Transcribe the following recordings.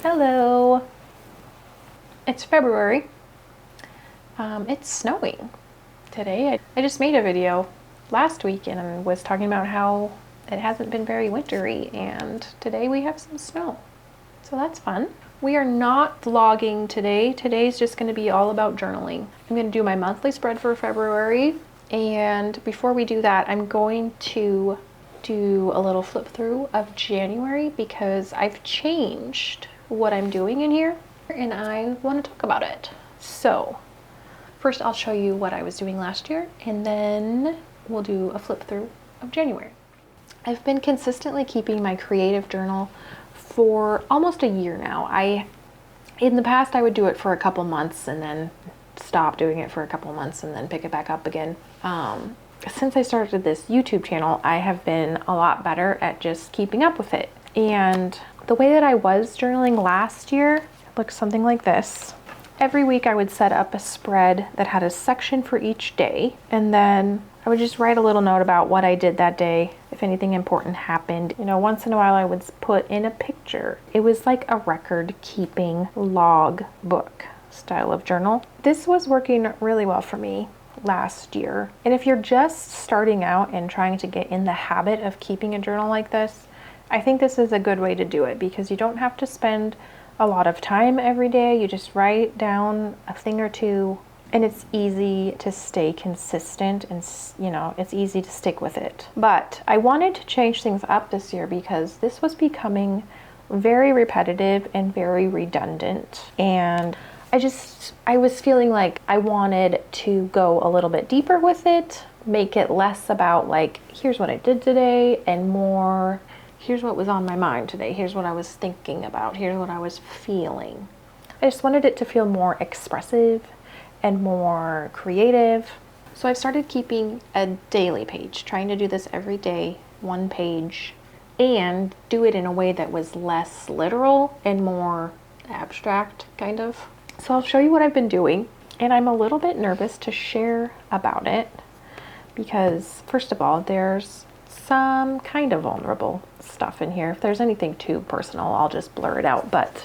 Hello. It's February. It's snowing today. I just made a video last week and was talking about how it hasn't been very wintry, and today we have some snow. So that's fun. We are not vlogging today. Today's just going to be all about journaling. I'm going to do my monthly spread for February, and before we do that, I'm going to do a little flip through of January because I've changed what I'm doing in here and I want to talk about it. So first I'll show you what I was doing last year and then we'll do a flip through of January. I've been consistently keeping my creative journal for almost a year now. In the past I would do it for a couple months and then stop doing it for a couple months and then pick it back up again. Since I started this YouTube channel, I have been a lot better at just keeping up with it. And the way that I was journaling last year looked something like this. Every week I would set up a spread that had a section for each day, and then I would just write a little note about what I did that day, if anything important happened. You know, once in a while I would put in a picture. It was like a record keeping log book style of journal. This was working really well for me last year. And if you're just starting out and trying to get in the habit of keeping a journal like this, I think this is a good way to do it because you don't have to spend a lot of time every day. You just write down a thing or two and it's easy to stay consistent and, you know, it's easy to stick with it. But I wanted to change things up this year because this was becoming very repetitive and very redundant. And I was feeling like I wanted to go a little bit deeper with it, make it less about like, here's what I did today, and more, here's what was on my mind today, here's what I was thinking about, here's what I was feeling. I just wanted it to feel more expressive and more creative. So I've started keeping a daily page, trying to do this every day, one page, and do it in a way that was less literal and more abstract, kind of. So I'll show you what I've been doing, and I'm a little bit nervous to share about it because, first of all, there's some kind of vulnerable stuff in here. If there's anything too personal, I'll just blur it out. But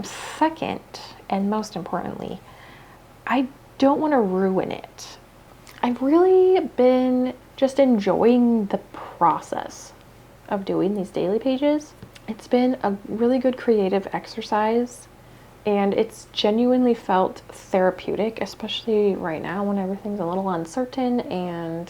second, and most importantly, I don't want to ruin it. I've really been just enjoying the process of doing these daily pages. It's been a really good creative exercise. And it's genuinely felt therapeutic, especially right now when everything's a little uncertain. And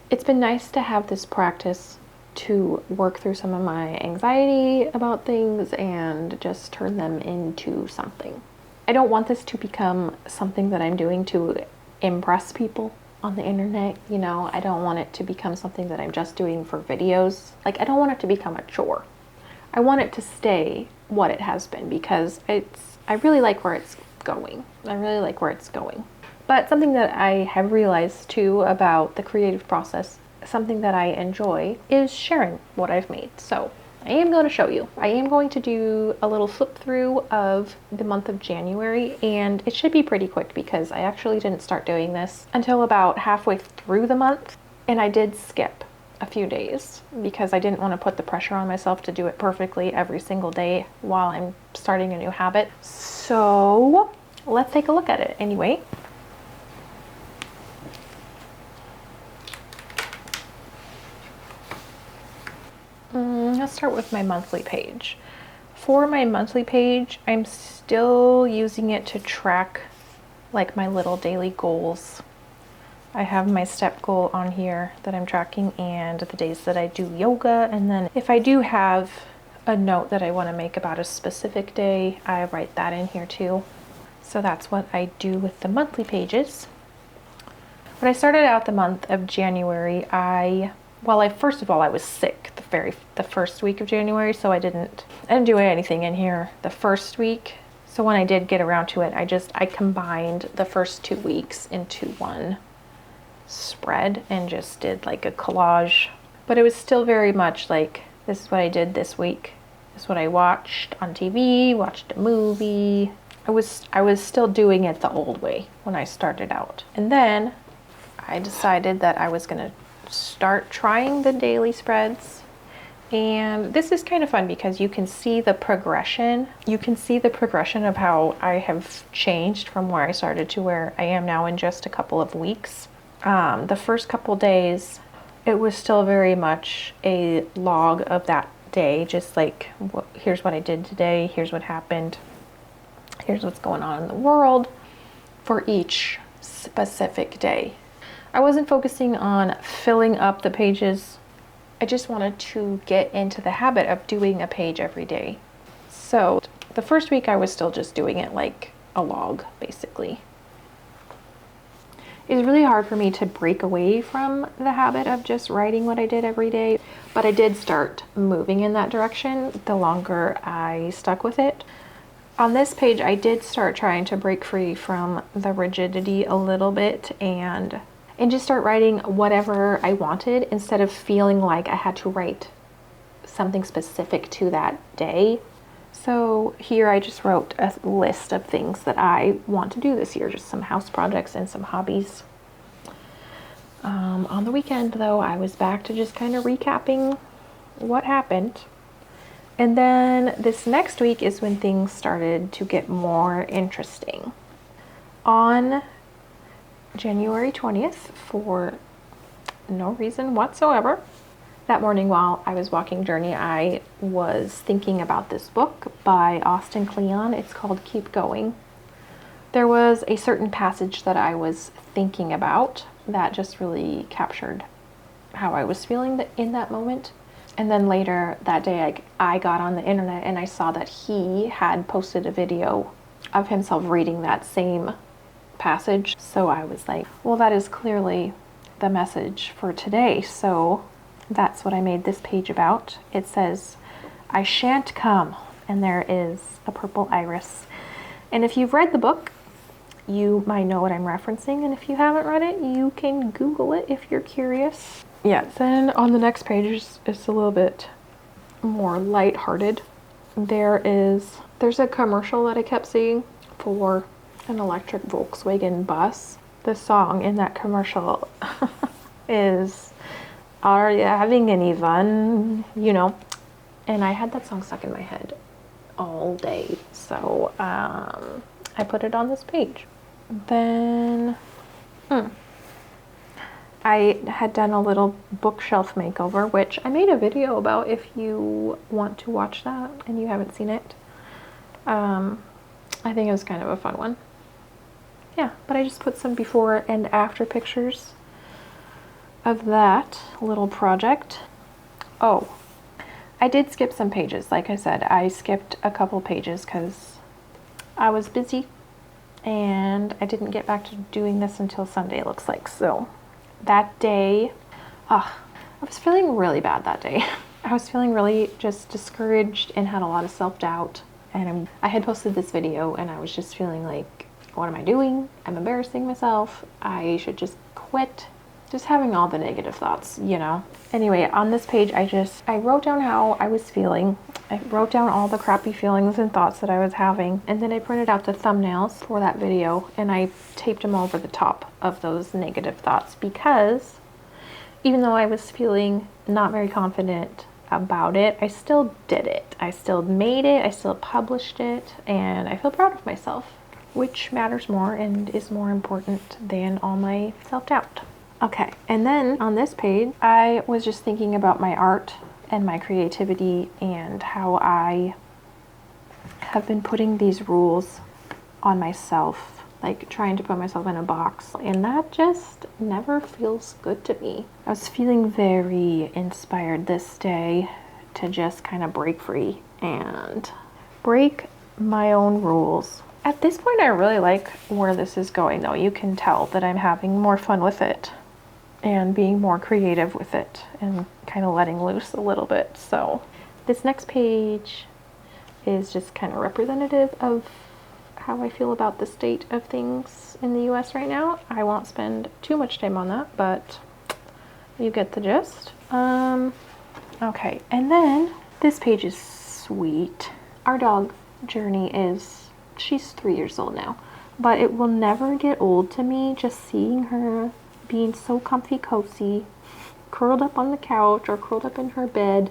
it's been nice to have this practice to work through some of my anxiety about things and just turn them into something. I don't want this to become something that I'm doing to impress people on the internet. You know, I don't want it to become something that I'm just doing for videos. Like, I don't want it to become a chore. I want it to stay what it has been because I really like where it's going. But something that I have realized too about the creative process, something that I enjoy, is sharing what I've made. So I am going to show you. I am going to do a little flip through of the month of January, and it should be pretty quick because I actually didn't start doing this until about halfway through the month, and I did skip a few days because I didn't want to put the pressure on myself to do it perfectly every single day while I'm starting a new habit. So let's take a look at it anyway. Let's start with my monthly page. For my monthly page, I'm still using it to track like my little daily goals. I have my step goal on here that I'm tracking and the days that I do yoga. And then if I do have a note that I want to make about a specific day, I write that in here too. So that's what I do with the monthly pages. When I started out the month of January, first of all, I was sick the first week of January, so I didn't do anything in here the first week. So when I did get around to it, I combined the first 2 weeks into one spread and just did like a collage. But it was still very much like, this is what I did this week. This is what I watched on TV, watched a movie. I was still doing it the old way when I started out. And then I decided that I was gonna start trying the daily spreads And this is kind of fun because you can see the progression. You can see the progression of how I have changed from where I started to where I am now in just a couple of weeks. The first couple days, it was still very much a log of that day, just like, here's what I did today, here's what happened, here's what's going on in the world for each specific day. I wasn't focusing on filling up the pages. I just wanted to get into the habit of doing a page every day. So the first week I was still just doing it like a log, basically. It's really hard for me to break away from the habit of just writing what I did every day, but I did start moving in that direction the longer I stuck with it. On this page, I did start trying to break free from the rigidity a little bit and just start writing whatever I wanted instead of feeling like I had to write something specific to that day. So here I just wrote a list of things that I want to do this year, just some house projects and some hobbies. On the weekend though, I was back to just kind of recapping what happened. And then this next week is when things started to get more interesting. On January 20th, for no reason whatsoever, that morning while I was walking Journey, I was thinking about this book by Austin Kleon. It's called Keep Going. There was a certain passage that I was thinking about that just really captured how I was feeling in that moment. And then later that day, I got on the internet and I saw that he had posted a video of himself reading that same passage. So I was like, well, that is clearly the message for today. So that's what I made this page about. It says, I shan't come. And there is a purple iris. And if you've read the book, you might know what I'm referencing. And if you haven't read it, you can Google it if you're curious. Yeah, then on the next page, it's a little bit more lighthearted. There's a commercial that I kept seeing for an electric Volkswagen bus. The song in that commercial is, are you having any fun? You know, and I had that song stuck in my head all day. So I put it on this page. Then I had done a little bookshelf makeover, which I made a video about if you want to watch that and you haven't seen it. I think it was kind of a fun one. Yeah, but I just put some before and after pictures of that little project. Oh, I did skip some pages. Like I said, I skipped a couple pages because I was busy and I didn't get back to doing this until Sunday, it looks like. So that day, I was feeling really bad that day. I was feeling really just discouraged and had a lot of self-doubt. And I had posted this video and I was just feeling like, what am I doing? I'm embarrassing myself. I should just quit. Just having all the negative thoughts, you know. Anyway, on this page, I wrote down how I was feeling. I wrote down all the crappy feelings and thoughts that I was having. And then I printed out the thumbnails for that video and I taped them over the top of those negative thoughts because even though I was feeling not very confident about it, I still did it. I still made it. I still published it. And I feel proud of myself, which matters more and is more important than all my self-doubt. Okay, and then on this page, I was just thinking about my art and my creativity and how I have been putting these rules on myself, like trying to put myself in a box, and that just never feels good to me. I was feeling very inspired this day to just kind of break free and break my own rules. At this point, I really like where this is going though. You can tell that I'm having more fun with it and being more creative with it and kind of letting loose a little bit. So this next page is just kind of representative of how I feel about the state of things in the US right now. I won't spend too much time on that, but you get the gist. Okay, and then this page is sweet. Our dog Journey she's 3 years old now, but it will never get old to me just seeing her being so comfy cozy, curled up on the couch or curled up in her bed,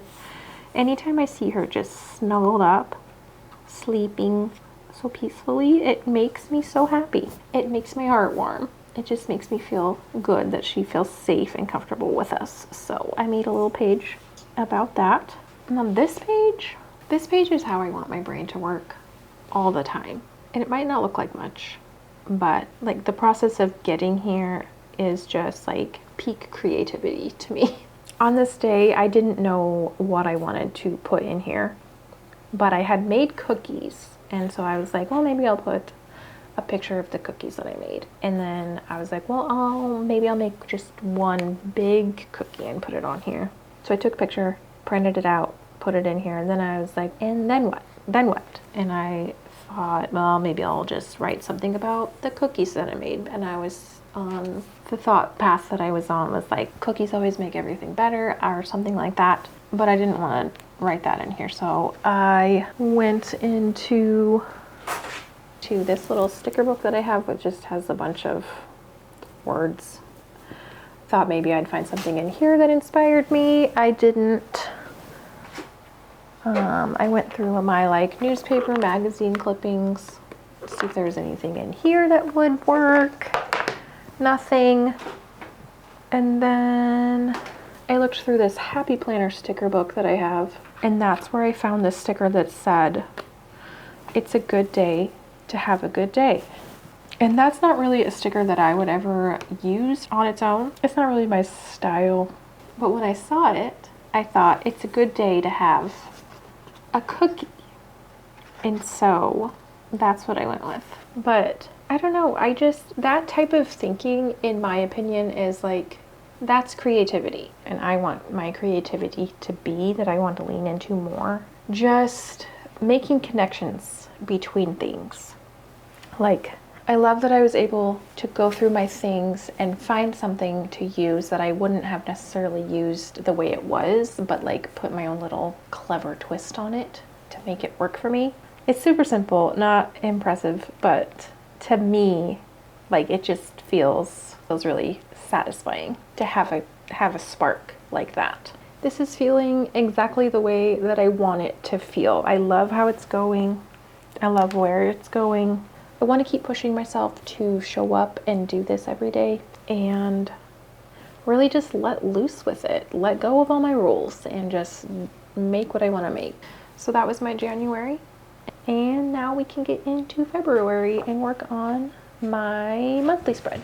Anytime I see her just snuggled up, sleeping so peacefully, it makes me so happy. It makes my heart warm. It just makes me feel good that she feels safe and comfortable with us. So I made a little page about that. And on this page is how I want my brain to work all the time. And it might not look like much, but like the process of getting here is just like peak creativity to me. On this day, I didn't know what I wanted to put in here, but I had made cookies. And so I was like, well, maybe I'll put a picture of the cookies that I made. And then I was like, well, maybe I'll make just one big cookie and put it on here. So I took a picture, printed it out, put it in here, and then I was like, and then what? Then what? And I thought, well, maybe I'll just write something about the cookies that I made. And I was on the thought path that I was on was like, cookies always make everything better or something like that. But I didn't want to write that in here. So I went into this little sticker book that I have, which just has a bunch of words. Thought maybe I'd find something in here that inspired me. I didn't. I went through my like newspaper magazine clippings to see if there was anything in here that would work. Nothing. And then I looked through this Happy Planner sticker book that I have, and that's where I found this sticker that said, "It's a good day to have a good day." And that's not really a sticker that I would ever use on its own. It's not really my style. But when I saw it, I thought it's a good day to have a cookie. And so that's what I went with. But I don't know, that type of thinking, in my opinion, is like, that's creativity. And I want my creativity to be that I want to lean into more. Just making connections between things. Like, I love that I was able to go through my things and find something to use that I wouldn't have necessarily used the way it was, but like put my own little clever twist on it to make it work for me. It's super simple, not impressive, but to me, like it just feels really satisfying to have a spark like that. This is feeling exactly the way that I want it to feel. I love how it's going. I love where it's going. I want to keep pushing myself to show up and do this every day and really just let loose with it. Let go of all my rules and just make what I want to make. So that was my January. And now we can get into February and work on my monthly spread.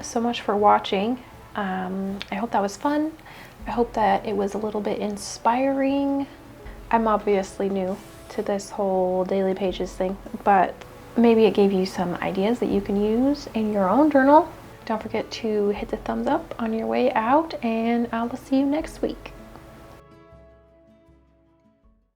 so much for watching. I hope that was fun. I hope that it was a little bit inspiring. I'm obviously new to this whole daily pages thing, but maybe it gave you some ideas that you can use in your own journal. Don't forget to hit the thumbs up on your way out, and I will see you next week.